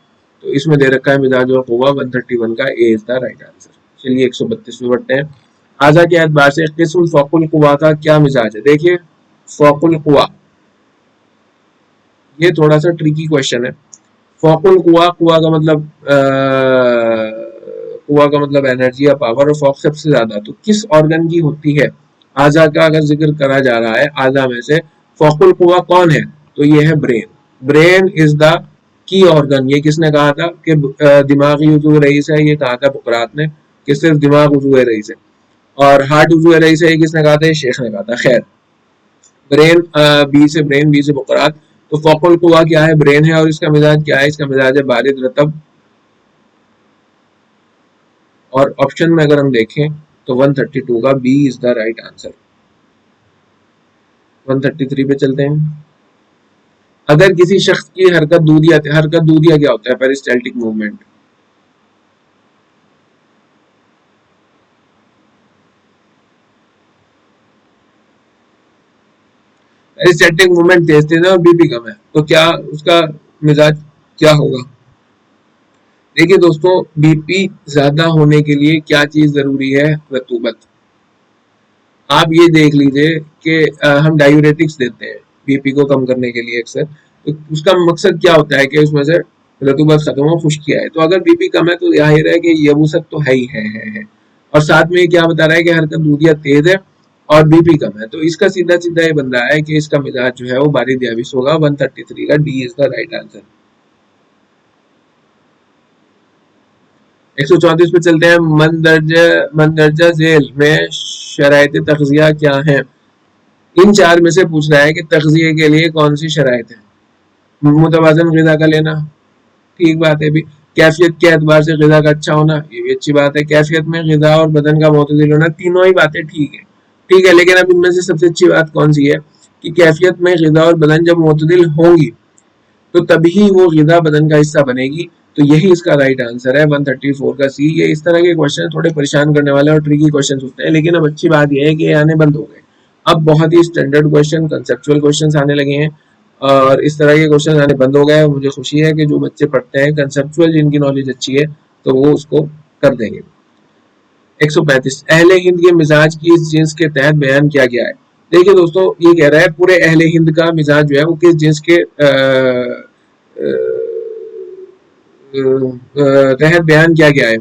तो इसमें दे रखा है मिजाज और कुव्वा, 131 का A is the right answer. चलिए 132 में बढ़ते हैं। आजा के एतबार से किस्म फ़ौकुल कुव्वा का क्या मिजाज है? देखिए, फ़ौकुल कुव्वा, ये थोड़ा सा ट्रिकी क्वेश्चन है। फ़ौकुल कुव्वा, कुव्वा का मतलब कुव्वा का मतलब एनर्जी या पावर, और फ़ौक सबसे ज्यादा, तो किस ऑर्गन की होती है? आजा का अगर जिक्र करा जा रहा है, आजा में से फ़ौकुल कुव्वा कौन है? तो ये है brain. Brain is the key organ. ये किसने कहा था कि दिमागी उजू रईस है? ये कहा था बुकरात ने कि सिर्फ दिमाग उजू रईस है। और हार्ट उजू रईस है, ये किसने कहा था? ये शेख ने कहा था। खैर, ब्रेन, बी से ब्रेन, बी से बुकरात। तो फ़ौकुल कुव्वा क्या है? ब्रेन है। और इसका मिजाज क्या है? इसका मिजाज है बारिद, रतब। और ऑप्शन में अगर हम देखें तो 132 का B is the right answer. 133 पे चलते हैं। अगर किसी शख्स की हरकत दूधिया क्या होता है? Peristaltic movement. पेरिस्टाल्टिक मूवमेंट तेज तेज है और बीपी कम है, तो क्या उसका मिजाज क्या होगा? देखिए दोस्तों, बीपी ज्यादा होने के लिए क्या चीज जरूरी है? रतूबत। आप ये देख लीजिए कि हम डायूरेटिक्स देते हैं बीपी को कम करने के लिए अक्सर, तो उसका मकसद क्या होता है कि उसमें से रतूबत खत्म हो, खुश्की आए। तो अगर बीपी कम है तो जाहिर है कि यबूसत तो है ही है। और साथ में ये क्या बता रहा है कि हरकत दूधिया तेज है और बीपी कम है, तो इसका सीधा सीधा ये बन रहा है कि इसका मिजाज जो है वो बारिद याबिस होगा। 133 का D is the right answer. 134 पे चलते हैं। मंदरजा झेल में शराइत तग़िज़िया क्या है? इन चार में से पूछ रहा है कि तग़िज़िये के लिए कौन सी शराइत है? मुतवाज़न ग़िज़ा का लेना, ठीक बात है भी। कैफियत के एतबार से ग़िज़ा का अच्छा होना, ये भी अच्छी बात है। कैफियत में ग़िज़ा और बदन का मोतदिल होना, तीनों ही बातें ठीक है, ठीक है। लेकिन अब इनमें से सबसे अच्छी बात कौन सी है कि कैफियत में ग़िज़ा और बदन जब मोतदिल होंगी तो तभी वो ग़िज़ा बदन का हिस्सा बनेगी। तो यही इसका राइट आंसर है 134 का सी। ये इस तरह के क्वेश्चन थोड़े परेशान करने वाले और ट्रिकी क्वेश्चन होते हैं, लेकिन अब अच्छी बात यह है कि ये आने बंद हो गए। अब बहुत ही स्टैंडर्ड क्वेश्चन, कंसेप्चुअल क्वेश्चंस आने लगे हैं और इस तरह के क्वेश्चन आने बंद हो गए। मुझे खुशी है कि जो बच्चे पढ़ते हैं कंसेप्चुअल, जिनकी नॉलेज अच्छी है तो वो उसको कर देंगे। 135 अहले हिंद के मिजाज की इस जिन्स के तहत बयान किया गया है। देखिए दोस्तों, ये कह रहा है पूरे अहले हिंद का मिजाज जो है वो किस जिन्स के तहत बयान किया गया है।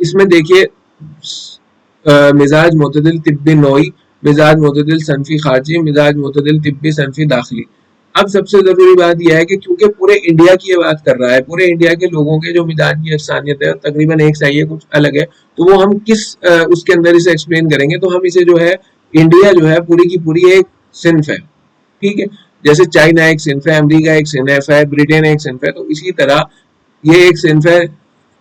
इसमें देखिए मिजाज मोतदिल तिब्बी नोई, मिजाज मोतदिल सनफी खारजी, मिजाज मोतदिल तिब्बी सनफी दाखिली। अब सबसे जरूरी बात यह है कि क्योंकि पूरे इंडिया की ये बात कर रहा है, पूरे इंडिया के लोगों के जो मिजाज की अफसानियत है तकरीबन एक सा ही है, कुछ अलग है, तो वो हम किस उसके अंदर इसे एक्सप्लेन करेंगे? तो हम इसे जो है, इंडिया जो है पूरी की पूरी एक सिंफ है, ठीक है। जैसे चाइना एक सिंफ है, अमेरिका एक सिंफ है, ब्रिटेन एक सिंफ है, तो इसी तरह ये एक सिंफ है।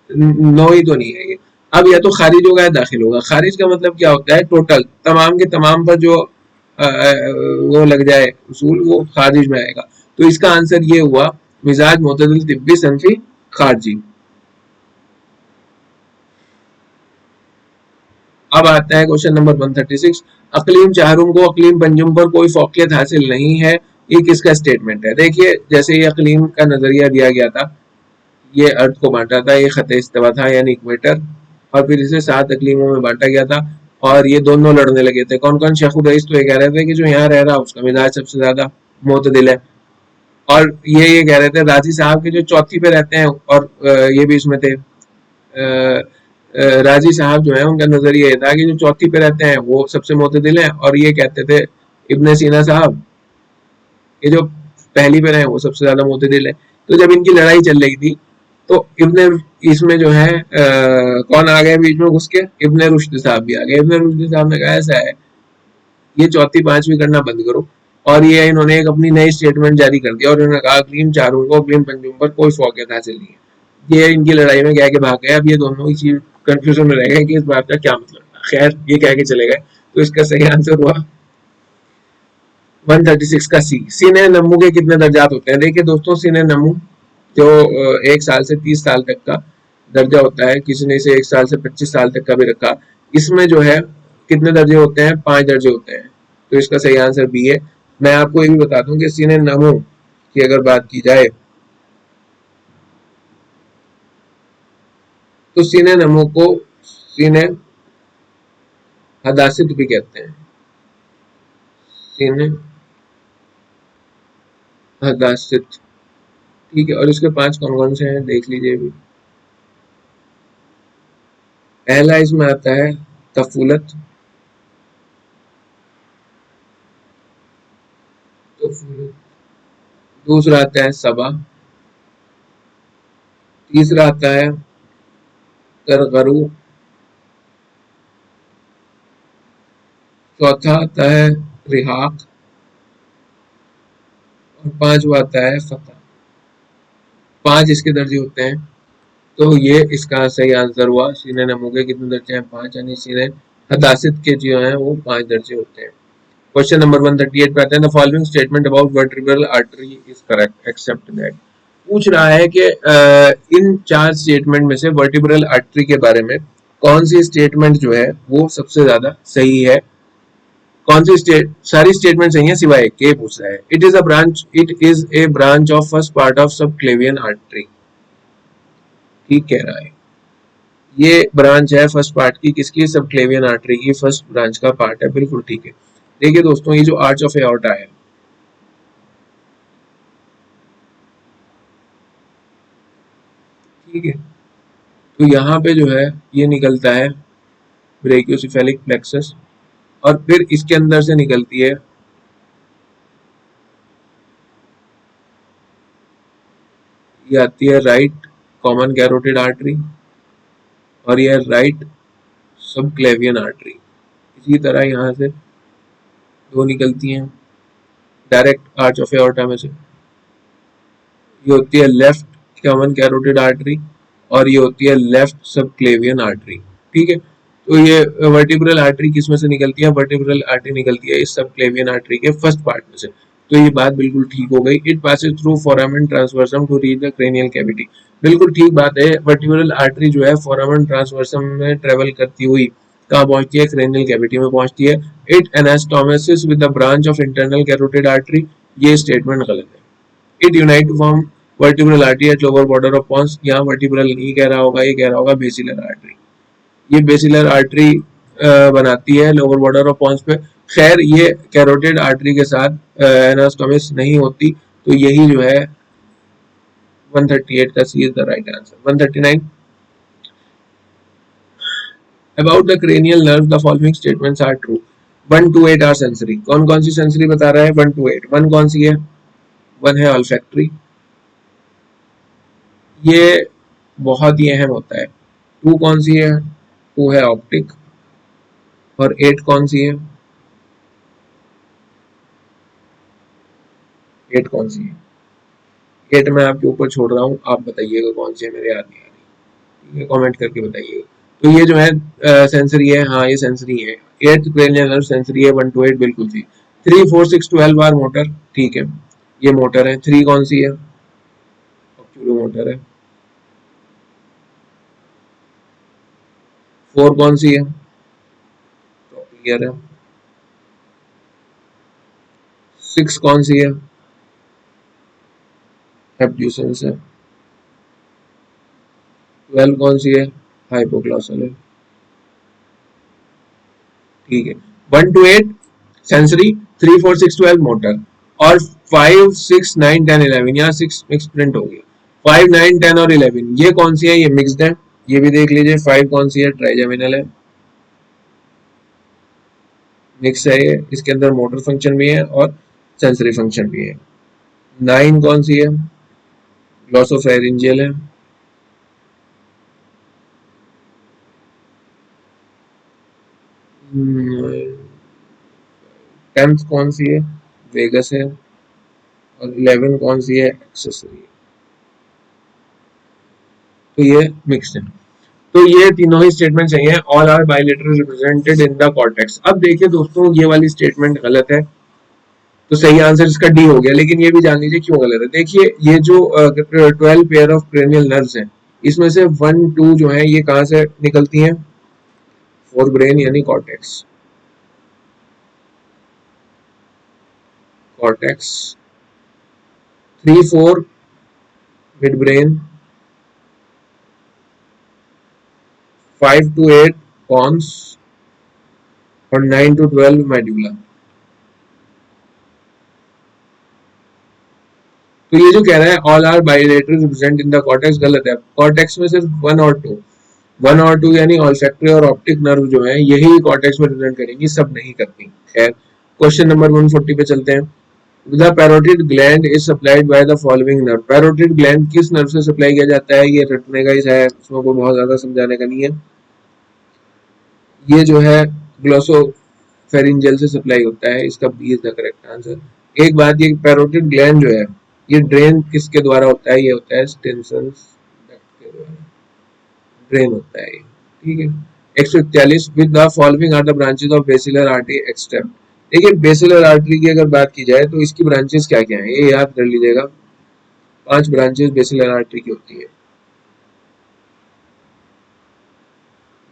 नो ही तो नहीं है ये। अब या तो खारिज होगा या दाखिल होगा। खारिज का मतलब क्या होता है? टोटल तमाम के तमाम पर जो वो लग जाए उसूल, वो खारिज में आएगा। तो इसका आंसर ये हुआ मिजाज मोतदिल तिब्बी सनफी खारजी। अब आता है क्वेश्चन नंबर 136। अकलीम चाहरुम को अकलीम पंजुम पर कोई फौकियत हासिल नहीं है, ये किसका स्टेटमेंट है? देखिए, जैसे ये अकलीम का नजरिया दिया गया था, ये अर्थ को बांटा था, ये खत इस्तिवा था यानी इक्वेटर, और फिर इसे 7 अकलीमों में बांटा गया था और ये दोनों लड़ने लगे थे। कौन कौन? शेख रईस तो ये कह रहे थे कि जो यहाँ रह रहा उसका मिजाज सबसे ज्यादा मोतदिल है, और ये कह रहे थे राजी साहब के जो चौथी पे रहते हैं, और ये भी इसमें थे। राजी साहब जो है उनका नजरिया ये था कि जो चौथी पे रहते हैं वो सबसे मोतदिल है, और ये कहते थे इब्ने सीना साहब ये जो पहली पे रहे वो सबसे ज्यादा मोतदिल है। तो जब इनकी लड़ाई चल रही थी तो इब्ने इसमें जो है कौन आ गए बीच में घुस के? इब्ने रुश्द साहब भी आ गए। इब्ने रुश्द साहब ने कहा ऐसा है, ये चौथी पांचवी करना बंद करो, और ये इन्होंने एक अपनी नई स्टेटमेंट जारी कर दिया और इन्होंने कहा अकलीम चारों को अकलीम पंजुम पर कोई फौकियत हासिल नहीं है। ये इनकी लड़ाई में कह के भाग गए। अब ये दोनों इसी कंफ्यूजन में रह गए कि इस बात का क्या मतलब था। खैर, ये कह के चले गए, तो इसका सही आंसर हुआ 136 का सी। सीने नमू के कितने दर्जात होते हैं? देखिए दोस्तों, सीने नमू जो 1 साल से 30 साल तक का दर्जा होता है, किसी ने इसे 1 साल से 25 साल तक का भी रखा, इसमें जो है कितने दर्जे होते हैं? 5 दर्जे होते हैं। तो इसका सही आंसर बी है। मैं आपको ये भी बता दूं कि सीने नमू की अगर बात की जाए तो सीने नमू को सीने हदासित भी कहते हैं। सीने हदासित, ठीक है। और इसके 5 कौन कौन से हैं देख लीजिए भी। पहला इसमें आता है तफूलत, दूसरा आता है सबा, तीसरा आता है करगरू, चौथा आता है रिहाक, और पांचवा आता है फतह। 5 इसके दर्जे होते हैं। तो ये इसका सही आंसर हुआ। सीने नमू के कितने दर्जे हैं? 5, यानी सीने हदासित के जो हैं वो 5 दर्जे होते हैं। क्वेश्चन नंबर 138 पे आते हैं, the following statement about vertebral artery is correct except that. पूछ रहा है कि इन चार स्टेटमेंट में से वर्टिब्रल आर्टरी के बारे में कौन सी स्टेटमेंट जो है वो सबसे ज्यादा सही है। कौन सी सारी स्टेटमेंट सही है सिवाय एक के, पूछ रहा है। It is a branch of first part of subclavian artery, ठीक कह रहा है। ये ब्रांच है फर्स्ट पार्ट की, किसकी, सबक्लेवियन आर्टरी की फर्स्ट ब्रांच का पार्ट है, बिल्कुल ठीक है। देखिए दोस्तों, ये जो आर्च ऑफ एओर्टा है, ठीक है, तो यहाँ पे जो है ये निकलता है ब्रेकियोसेफेलिक प्लेक्सस, और फिर इसके अंदर से निकलती है, ये आती है राइट कॉमन कैरोटिड आर्टरी, और ये राइट सबक्लेवियन आर्टरी। इसी तरह यहाँ से दो निकलती हैं डायरेक्ट आर्च ऑफ एओर्टा में से। ये होती है लेफ्ट कॉमन कैरोटिड आर्टरी, और ये होती है लेफ्ट सबक्लेवियन आर्टरी, ठीक है। तो ये वर्टिब्रल आर्टरी किस में से निकलती है, वर्टिब्रल आर्टरी निकलती है इस सबक्लेवियन आर्टरी के फर्स्ट पार्ट में से। तो ये बात बिल्कुल ठीक हो गई। It passes through foramen transversum to reach the cranial cavity, बिल्कुल ठीक बात है। वर्टिब्रल आर्टरी जो है फोरामेन ट्रांसवर्सम में ट्रेवल करती हुई कहाँ पहुंचती है, क्रेनियल कैविटी में पहुंचती है। It anastomosis with the branch of internal carotid artery, ये स्टेटमेंट गलत है। It unite to form vertebral artery at lower border of pons, यहाँ वर्टिब्रल नहीं कह रहा होगा, ये कह रहा होगा बेसिलर आर्टरी। ये बेसिलर आर्टरी बनाती है लोअर बॉर्डर ऑफ पॉन्स पे। खैर ये कैरोटिड आर्टरी के साथ एनास्टोमिस नहीं होती, तो यही जो है 138 का C is the right answer. 139, about the cranial nerve the following statements are true. 1 to 8 are sensory, कौन कौन सी सेंसरी बता रहा है, 1 to 8। 1 कौन सी है, 1 है ऑल्फैक्टरी, ये बहुत ही अहम होता है। 2 कौन सी है, 2 है ऑप्टिक, और 8 कौन सी है, 8 कौन सी है, 8 मैं आपके ऊपर छोड़ रहा हूँ, आप बताइएगा कौन सी है, मेरे याद नहीं आ रही, ठीक है, कमेंट करके बताइएगा। तो ये जो है सेंसरी है, हाँ ये सेंसरी है, 8th क्रेनियल नर्व सेंसरी है, 1 to 8 बिल्कुल थी। 3 4 6 12 आर मोटर, ठीक है, ये मोटर है। 3 कौन सी है, ऑक्यूलो मोटर है। 4 कौन सी है, ट्रोक्लियर है। 6 कौन सी है, एब्ड्यूसेंस है। 12 कौन सी है, हाइपोग्लॉसल है, ठीक है। 1 to 8 सेंसरी, 3 4 6 12 मोटर, और 5 6 9 10 11, यहाँ 6 मिक्स प्रिंट हो गया। 5 9 10 और 11 ये कौन सी है, ये मिक्स्ड है, ये भी देख लीजिए। 5 कौन सी है, ट्राइजेमिनल है, मिक्स है ये, इसके अंदर मोटर फंक्शन भी है और सेंसरी फंक्शन भी है। 9 कौन सी है, ग्लॉसोफेरिंजियल है। 10th कौन सी है, वेगस है, और 11 कौन सी है, एक्सेसरी है। तो ये मिक्स्ड है। तो ये तीनों ही स्टेटमेंट सही है। All are bilateral represented in the cortex. अब देखिए दोस्तों, ये वाली स्टेटमेंट गलत है, तो सही आंसर इसका डी हो गया। लेकिन ये भी जान लीजिए क्यों गलत है। देखिए ये जो 12 पेयर ऑफ क्रेनियल नर्व्स हैं, इसमें से 1 2 जो है ये कहाँ से निकलती हैं, फोर ब्रेन यानी cortex, cortex. 3 4 midbrain, 5 to 8 pons, और 9 to 12 मेडुला। तो ये जो कह रहा है all are bilateral present in the cortex, गलत है। कॉर्टेक्स में सिर्फ 1 और 2, 1 और 2 यानी ऑल्फैक्टरी और ऑप्टिक नर्व जो है यही कॉर्टेक्स में प्रेजेंट करेंगी, सब नहीं करती। खैर क्वेश्चन नंबर 140 पे चलते हैं। The parotid gland is supplied by the following nerve. Parotid gland किस नर्व से सप्लाई किया जाता है, ये रटने का ही है, इसमें कोई बहुत ज्यादा समझाने का नहीं है। ये जो है ग्लोसोफेरिंजियल से सप्लाई होता है, इसका B is the correct answer. एक बात, ये पैरोटिड ग्लैंड जो है ये ड्रेन किसके द्वारा होता है, ये होता है स्टेनसन्स डक्ट के द्वारा ड्रेन होता है, ठीक है। 141, with the following are the branches of basilar artery except. देखिए बेसिलर आर्टरी की अगर बात की जाए तो इसकी ब्रांचेस क्या क्या है ये याद कर लीजिएगा। 5 ब्रांचेस बेसिलर आर्टरी की होती है।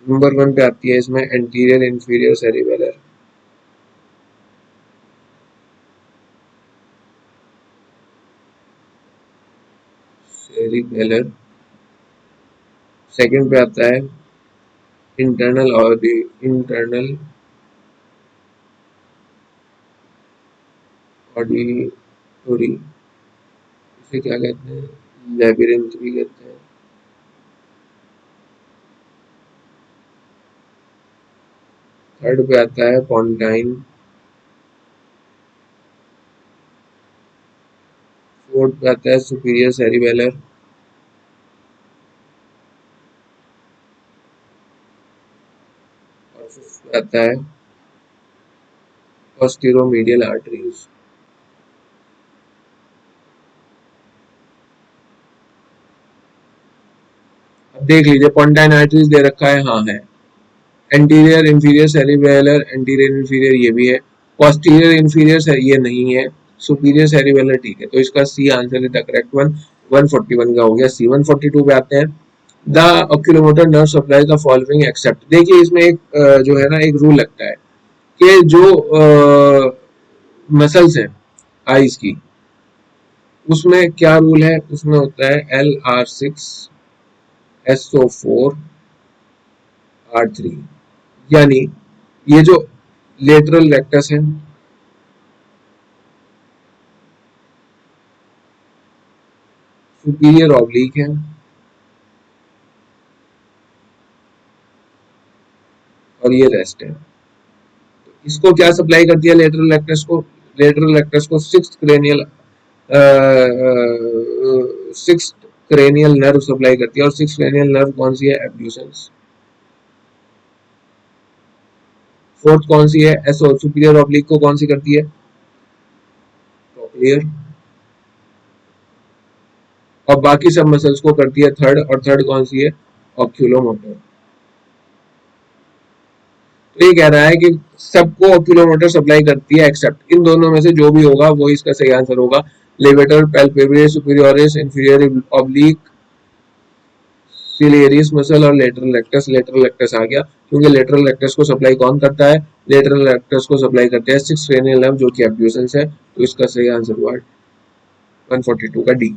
नंबर 1 पे आती है इसमें anterior inferior cerebellar, cerebellar. Second पे आता है इंटरनल इंटरनल ऑडिटोरी, इसे क्या कहते हैं, लेबिरिंथ भी कहते हैं। थर्ड पे आता है पॉन्टाइन। फोर्थ पे आता है सुपीरियर सेरिबेलर। और फिफ्थ पे आता है पोस्टीरोमीडियल आर्टरीज। अब देख लीजिए पॉन्टाइन आर्टरीज दे रखा है, हाँ है। Anterior inferior cerebellar, anterior inferior ये भी है। पोस्टीरियर इंफीरियर ये नहीं है। सुपीरियर सेरिबेलर ठीक है, तो इसका C answer is the correct one. 141 का हो गया सी। 142 पे आते हैं। The oculomotor nerve supply the following except. देखिए इसमें एक जो है ना एक रूल लगता है कि जो मसल्स हैं आईज की, उसमें क्या रूल है, उसमें होता है LR6 SO4 R3। यानी ये जो लेटरल रेक्टस है, सुपीरियर ऑब्लिक है और ये रेस्ट है। तो इसको क्या सप्लाई करती है लेटरल रेक्टस को? लेटरल रेक्टस को सिक्स क्रेनियल नर्व सप्लाई करती है। और सिक्स क्रेनियल नर्व कौन सी है? एब्ड्यूसेंस। फोर्थ कौन सी है? एसओ सुपीरियर ऑब्लिक को कौन सी करती है? कॉक्लियर। और बाकी सब मसल्स को करती है थर्ड, और थर्ड कौन सी है? ऑक्यूलोमोटर। तो ये कह रहा है कि सबको ऑक्यूलोमोटर सप्लाई करती है एक्सेप्ट इन दोनों में से जो भी होगा वो इसका सही आंसर होगा। Levator palpebrae superioris inferior oblique ciliaris muscle और लेटरल रेक्टस। लेटरल रेक्टस आ गया क्योंकि लेटरल रेक्टस को सप्लाई कौन करता है? लेटरल रेक्टस को सप्लाई करते हैं सिक्स क्रेनियल नर्व जो कि एब्ड्यूसेंस है। तो इसका सही आंसर हुआ 142 का डी।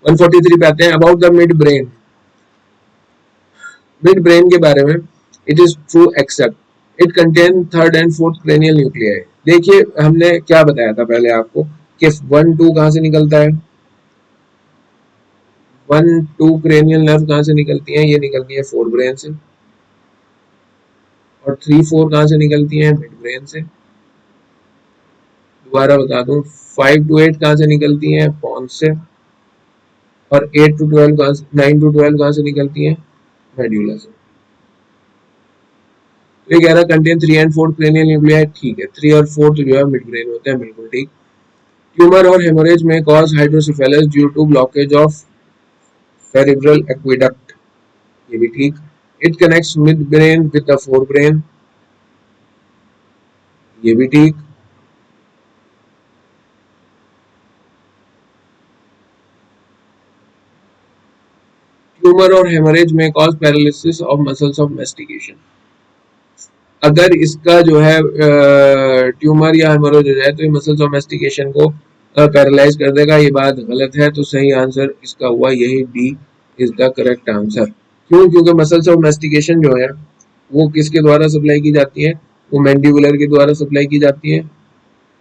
143 पे आते हैं about the midbrain. Midbrain के बारे में, it is true except it contain third and fourth cranial nuclei. देखिए हमने क्या बताया था पहले आपको कि 1-2 कहां से निकलता है? 1-2 क्रेनियल नर्व कहां से निकलती हैं? ये निकलती है फोर ब्रेन से। और 3-4 कहां से निकलती हैं? मिड ब्रेन से। दोबारा बता दूं, 5-8 कहां से निकलती हैं? पॉन्स से। और 8-12 कहां से, 9-12 कहां से निकलती हैं? मेड्यूला से। तो ये कह रहा है कंटेन 3 एंड 4 क्रेनियल न्यूक्लियाई। ठीक है, 3 और 4 तो जो है मिड ब्रेन होते हैं, बिल्कुल ठीक। ट्यूमर और हेमोरेज में cause hydrocephalus due to blockage of cerebral aqueduct. ये भी ठीक। It connects midbrain with the forebrain. ये भी ठीक। ट्यूमर और हेमरेज में cause paralysis of muscles of mastication. अगर इसका जो है ट्यूमर या हेमरेज हो जाए तो ये मसल्स ऑफ मेस्टिकेशन को पैरालाइज कर देगा। ये बात गलत है, तो सही आंसर इसका हुआ यही D is the correct answer. क्यों? क्योंकि मसल्स ऑफ मेस्टिकेशन जो है वो किसके द्वारा सप्लाई की जाती है? वो मैंडिबुलर के द्वारा सप्लाई की जाती है,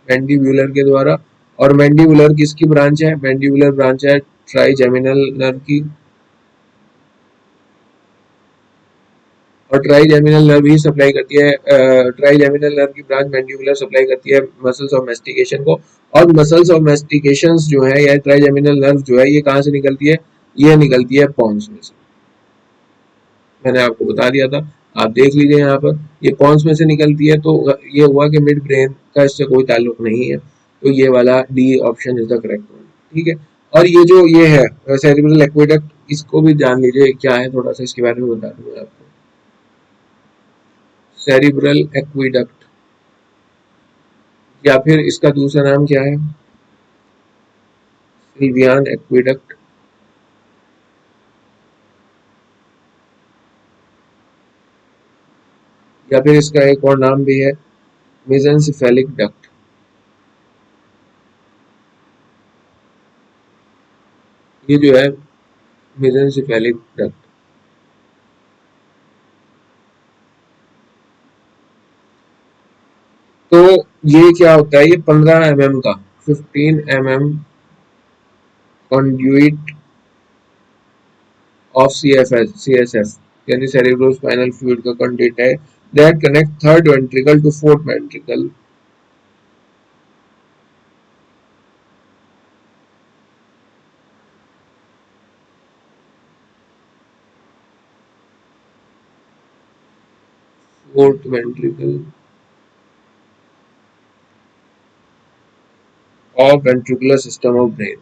मैंडिबुलर के द्वारा। और मैंडिबुलर किसकी ब्रांच है? मैंडिबुलर ब्रांच है ट्राइजेमिनल नर्व की। और ट्राइजेमिनल नर्व ही सप्लाई करती है, ट्राइजेमिनल नर्व की ब्रांच मैंडिबुलर सप्लाई करती है मसल्स ऑफ मेस्टिकेशन को। और मसल्स ऑफ मेस्टिकेशन जो है या ट्राइजेमिनल नर्व जो है ये कहाँ से निकलती है? ये निकलती है पॉन्स में से। मैंने आपको बता दिया था, आप देख लीजिए यहाँ पर, ये पॉन्स में से निकलती है। तो ये हुआ कि मिड ब्रेन का इससे कोई ताल्लुक नहीं है। तो ये वाला D option is the correct one. ठीक है। और ये जो ये है सेरिब्रल एक्वेडक्ट, इसको भी जान लीजिए क्या है, थोड़ा सा इसके बारे में बता दूंगा आपको। सेरिब्रल एक्विडक्ट या फिर इसका दूसरा नाम क्या है, सिल्वियान एक्विडक्ट, या फिर इसका एक और नाम भी है मेसेनसिफेलिक डक्ट। ये जो है मेसेनसिफेलिक डक्ट। तो ये क्या होता है, ये 15 mm का 15 mm कंड्यूइट ऑफ CSF यानी सेरेब्रोस्पाइनल फ्लूइड का कंड्यूइट है, that connect third ventricle to fourth ventricle. Fourth ventricle of ventricular system of brain.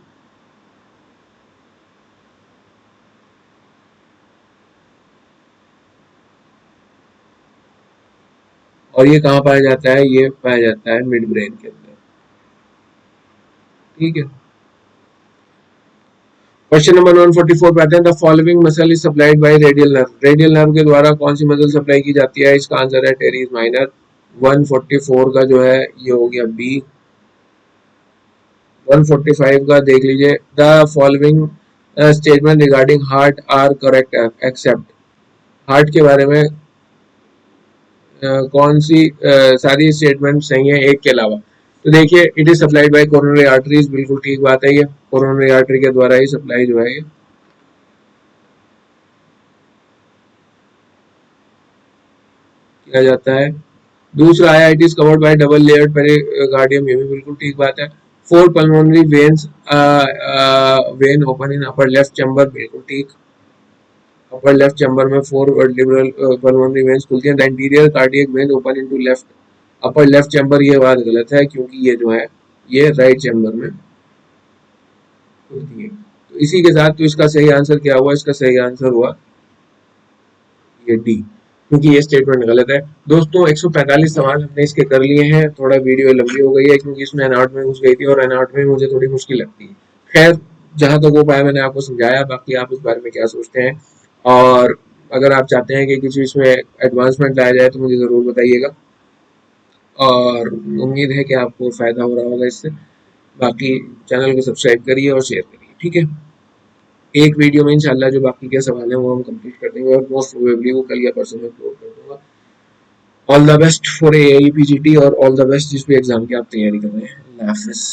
और ये कहाँ पाया जाता है, ये पाया जाता है मिड ब्रेन के अंदर। ठीक है। क्वेश्चन नंबर 144 पे आते हैं, the following muscle is supplied by radial nerve. Radial nerve के द्वारा कौन सी मसल सप्लाई की जाती है, इसका आंसर है टेरिस माइनर। 144 का जो है ये हो गया बी। 145 का देख लीजिए, the following statement regarding heart are correct except. Heart के बारे में कौन सी सारी स्टेटमेंट सही है एक के अलावा। तो देखिए, it is supplied by coronary arteries, बिल्कुल ठीक बात है, ये कोरोनरी आर्टरी के द्वारा ही सप्लाई जो है ये किया जाता है। दूसरा आया, it is covered by double layered pericardium, ये भी बिल्कुल ठीक बात है। Four pulmonary veins when open in upper left chamber, बिल्कुल ठीक। अपर लेफ्ट चैम्बर में फोर वर्टिब्रल पल्मोनरी वेन्स खुलती हैं। The interior cardiac vein open into left upper left chamber, ये बात गलत है क्योंकि ये जो है ये राइट चैम्बर में खुलती है। तो इसी के साथ तो इसका सही आंसर क्या हुआ, इसका सही आंसर हुआ ये डी, क्योंकि ये स्टेटमेंट गलत है। दोस्तों 145 सवाल हमने इसके कर लिए हैं। थोड़ा वीडियो लंबी हो गई है क्योंकि इसमें एनआर्ट में घुस गई थी और एनआर्ट में मुझे थोड़ी मुश्किल लगती है। खैर, जहां तक हो पाया मैंने आपको समझाया, बाकी आप इस बारे में क्या सोचते हैं, और अगर आप चाहते हैं कि किसी इसमें एडवांसमेंट लाया जाए तो मुझे ज़रूर बताइएगा। और उम्मीद है कि आपको फ़ायदा हो रहा होगा इससे। बाकी चैनल को सब्सक्राइब करिए और शेयर करिए, ठीक है। एक वीडियो में इंशाल्लाह जो बाकी के सवाल हैं वो हम कंप्लीट कर देंगे और मोस्ट प्रोबेबली वो कल या परसों में अपलोड कर दूंगा। All the best for AIPGT और ऑल द बेस्ट जिस भी एग्जाम की आप तैयारी कर रहे हैं। अल्लाह हाफिज़।